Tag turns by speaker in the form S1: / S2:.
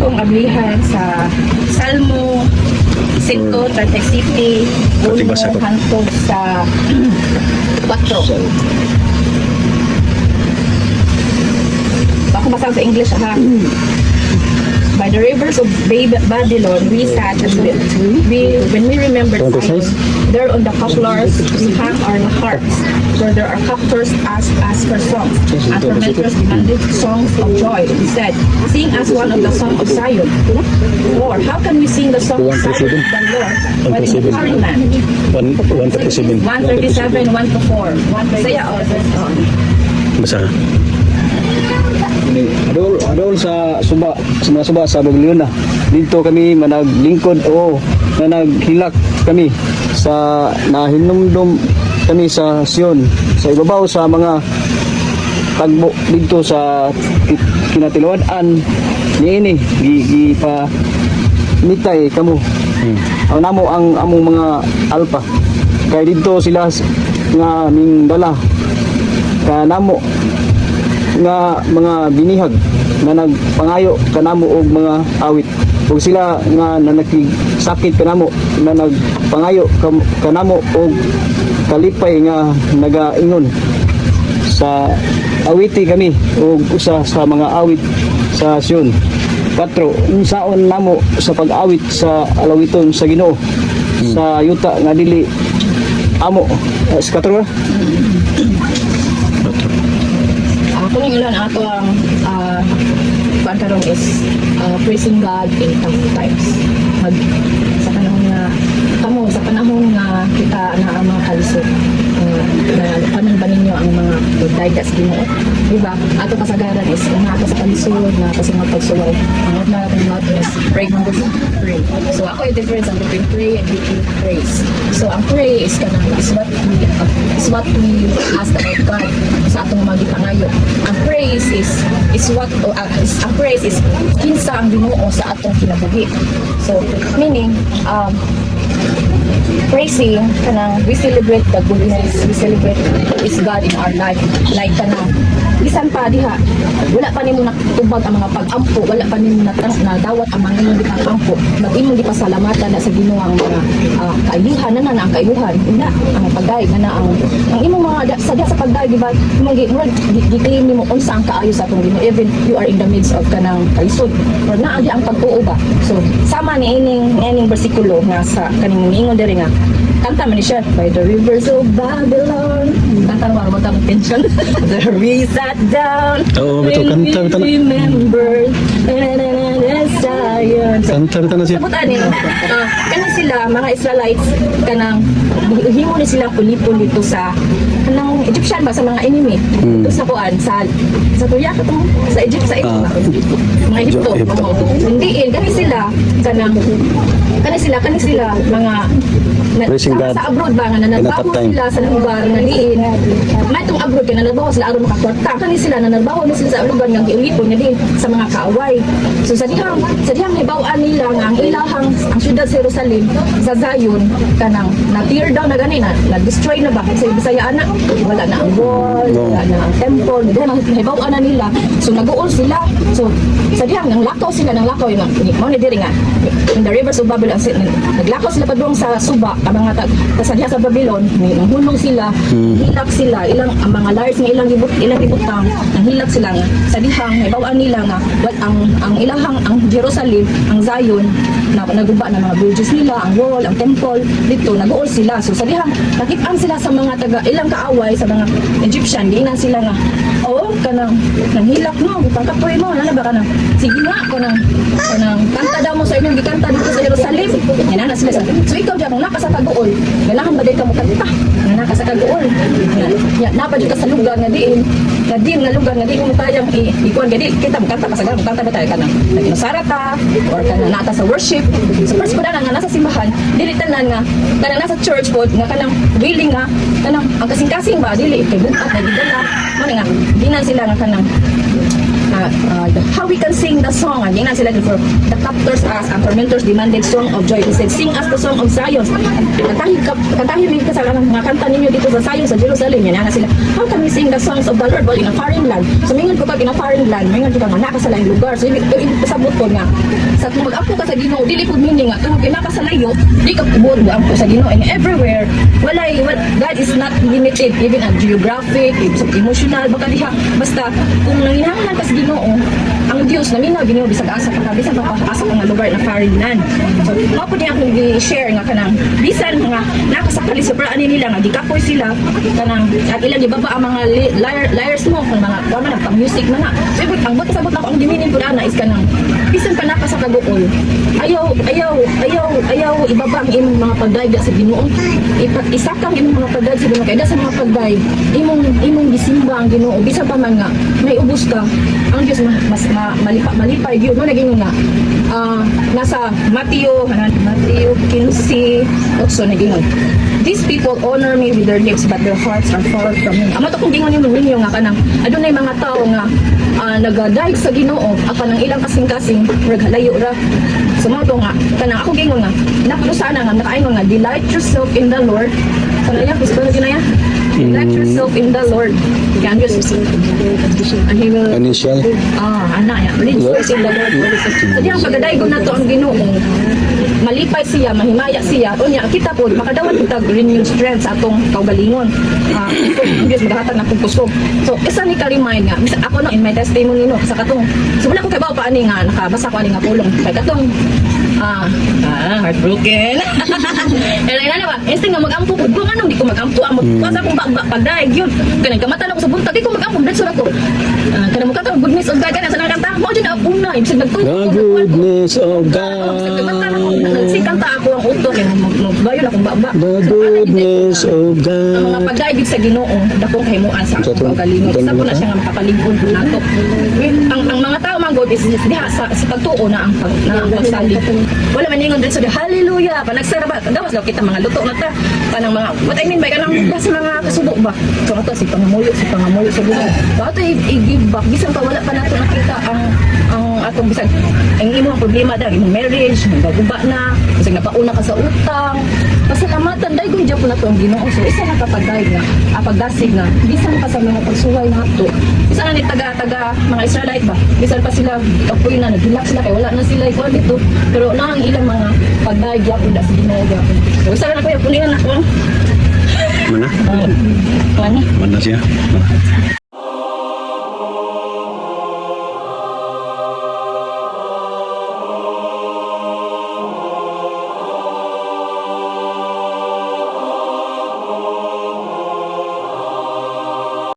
S1: akong ablihan sa Salmo 137
S2: Pati basa ko.
S1: hangtod sa 4. Ako basa sa English ha. By the rivers of Babylon, we sat and when we remembered Zion, there on the poplars we hung our harps, for there are captors asked us for songs, and tormentors demanded songs of joy. We said, "Sing us one of the song of Zion." Or how can we sing the song of Zion of the Lord when in a foreign land?
S2: 137.
S1: 137, 1 to 4. 1 to say,
S2: Basa.
S3: Adol sa mga suba sa Babylon na. Dito kami managlingkod o managhilak kami sa nahinumdum kami sa Sion, sa ibabaw sa mga tagbo dito sa kinatilawan-an niini pa mitay kamo. Ang namo ang among mga alpa kay dito sila nga ning dala kanamo nga mga binihag na nagpangayo kanamo og mga awit ug sila nga nanakisakit kanamo na nagpangayo kanamo og kalipay nga nagaingon sa awiti kami ug usa sa mga awit sa Sion. 4 unsaon namo sa pag-awit sa alawiton sa Ginoo sa yuta nga dili amo sa 4.
S1: Kung ilan ato ang pantalon is praising God in tough times. Sa panahon nga kita na ang mga kalisod, na panon ba ninyo ang mga dayda sa Ginoo, diba? Ato kasagaran is na ato sa kalisod na kasi magpagsuway ang na natin natin is pray ng gusto, pray. So ako yung difference between pray and between praise. So ang pray is what we ask about God sa atong mga gipangayo. Ang praise is ang praise is kinsa ang Ginoo sa atong kinabuhi. So meaning praising kanang we celebrate the goodness, we celebrate is God in our life. Like kanang bisan pa diha wala pa nimo natubag ang mga pag-ampo, wala pa nimo nadawat ang mga imong gipagampo, mag-imong gipasalamatan na sa Ginoo ang mga kaayuhan na ang kaayuhan ina ang pagday na ang imong mga sa pagday di ba imong giklaim nimo unsa ang kaayo sa atong Ginoo even you are in the midst of kanang kalisod or naa di ang pag-tuo ba. So sama ni ining bersikulo nga sa kaning ingon diri nga kanta man ni siya by the rivers of Babylon. Kanta mo mo tang tension. There we sat down.
S2: Oo, betul kanta betul.
S1: Remember Zion.
S2: Kanta na siya.
S1: Sabutan nila. Kanang sila mga Israelites kanang himo ni sila pulipon dito sa kanang Egyptian ba sa mga enemy. Dito sa kuan sa Tuya ka sa Egypt sa mga Egypto. Hindi kani sila kanang kani sila mga sa abroad ba nga nanarbaho sila sa lugar nga diin may itong abroad kaya nanarbaho sila aron makakwarta kani sila nanarbaho na sila sa lugar nga giulipon nga diin sa mga kaaway. So sa dihang hibawaan nila nga ang ilahang ang syudad sa Jerusalem sa Zion kanang na-tear down na gani na-destroy na ba sa Bisaya ana wala na ang wall wala na ang temple dahil hibawaan na nila so nag-uol sila so sa dihang nang lakaw yung mao ni diri nga in the rivers of Babylon naglakaw sila padung sa Suba ang mga kasadya sa Babylon nanghulog sila hilak sila ilang ang mga liars nga ilang ibutang nanghilak sila nga sa dihang hibawaan nila nga ang ilahang ang Jerusalem ang Zion na naguba na mga bridges nila ang wall ang temple dito nag-uol sila so sa dihang nakit-an sila sa mga taga ilang kaaway sa mga Egyptian di na sila nga kanang nanghilak no pagkapoy mo ano ba kanang sige nga kanang kanta daw mo sa inyong gikanta dito sa Jerusalem yan na sila so ikaw diyan kung naka sa kaguol ganahan ba dito mo kanta nga naka sa kaguol ya napa dito sa lugar nga diin nga lugar nga diin mo tayang ikuan gadi kita mo kanta kasagaran mo kanta ba tayo kanang naginusarata or kanang nata sa worship so first po nga nasa simbahan dili tanan nga kanang nasa church po nga kanang willing nga kanang ang kasing-kasing ba dili kay bukat na gidala mo nga di na sila nga kanang how we can sing the song. Yan nga sila for the captors us and tormentors demanded song of joy. They said, sing us the song of Zion. Kantahin niyo sa mga kanta ninyo dito sa Zion, sa Jerusalem. Yan nga sila. How can we sing the songs of the Lord while in a foreign land? So mingon ko pag in a foreign land, mingon ko nga nakasalayong lugar. So ibig pasabot ko nga sa kung mag-ampo ka sa Ginoo, dili pud meaning nga kung kinakasalayo, di ka tubod mo ampo sa Ginoo. And everywhere, God is not limited even at geographic, emotional, baka diha basta kung nanginahanglan ka sa Ginoo, ang Dios na minaw Ginoo bisag asa ka bisan asa ka nga lugar na foreign land. So mao pud niya akong gi-share nga kanang bisan nga nakasakali sa praan nila nga gikapoy sila kanang at ilang gibaba ang mga liars mo kung mga wala na music na nga. So ang sabot ako ang giminin pud ana is kanang bisan pa naka sa kaguol. Ayaw ibaba ang imong mga pagdayga sa Ginoo. Isakang imong mga pagdayga sa Ginoo kay sa mga pagdayga imong gisimba ang Ginoo bisan pa man nga may ubos ka ang Dios mas malipay gyud mo naging nga nasa Mateo 15:8 naging these people honor me with their lips but their hearts are far from me. Amo to kung gingon ninyo nga kanang adunay mga tao nga nagadaig sa Ginoo apan ang ilang kasing-kasing layo ra. So mao to nga kanang ako gingon nga napusana nga nakaingon nga delight yourself in the Lord. Kanaya gusto na ginaya. Delight yourself in the Lord. Yan Diyos. And He will
S2: Initial.
S1: rejoice in the Lord. So diyan pagadaig na to ang Ginoo. Malipay siya, mahimaya siya. Unya kita po makadawat kita renewed strength sa atong kaugalingon. Diyos magahatag na kung kusog. So isa ni ka-remind nga bisa ako no in my testimony no sa katong. So wala ko kay bao pa ani nga nakabasa ko ani nga pulong. Kay katong heartbroken. Kaya nga ba, instinct nga mag-ampo ko. Kung anong di ko mag-ampo, sa akong pagdaig yun. Kanang kamatan ako sa buntag, di ko mag-ampo, that's what ako. Kanang mukha ka, goodness of God, kanang sa nakanta, mo dyan na una, ibig nagtulog
S2: The
S1: ko.
S2: goodness of
S1: Sa
S2: God.
S1: kamatan ako, nagsikanta ako ang utok, magbayo na akong baba.
S2: The goodness of
S1: Ang mga
S2: God.
S1: pagdaig sa Ginoo, dakong kahimuan sa akong kaugalingon. Isa po na siya nga makapalingkod po nato. Ang mga tao man God is diha sa pagtuo na ang pagsalig. Wala man ningon din sa hallelujah, panagsaraba. Dawas daw kita mga luto na ta. Kanang mga what I mean by kanang sa mga kasubo ba. So ato si pangamuyo sa Ginoo. So ato i-give back bisan pa wala pa nato nakita ang atong bisan ang imong problema daw imong marriage, nagaguba na, bisag napauna ka sa utang. Pasalamatan dai kun jud na to ang Ginoo. So isa na kapagdaig nga, pagdasig nga bisan pa sa mga pagsuway nato. Bisan na ni taga mga Israelite ba. Bisan pa sila kapoy na naghilak sila kay wala na sila ikuan dito. Pero na ang ilang mga pagdaig gyapon da sa Ginoo gyapon. So isa na ko yung puningan ako.
S2: Mana?
S1: Ano?
S2: Mana siya?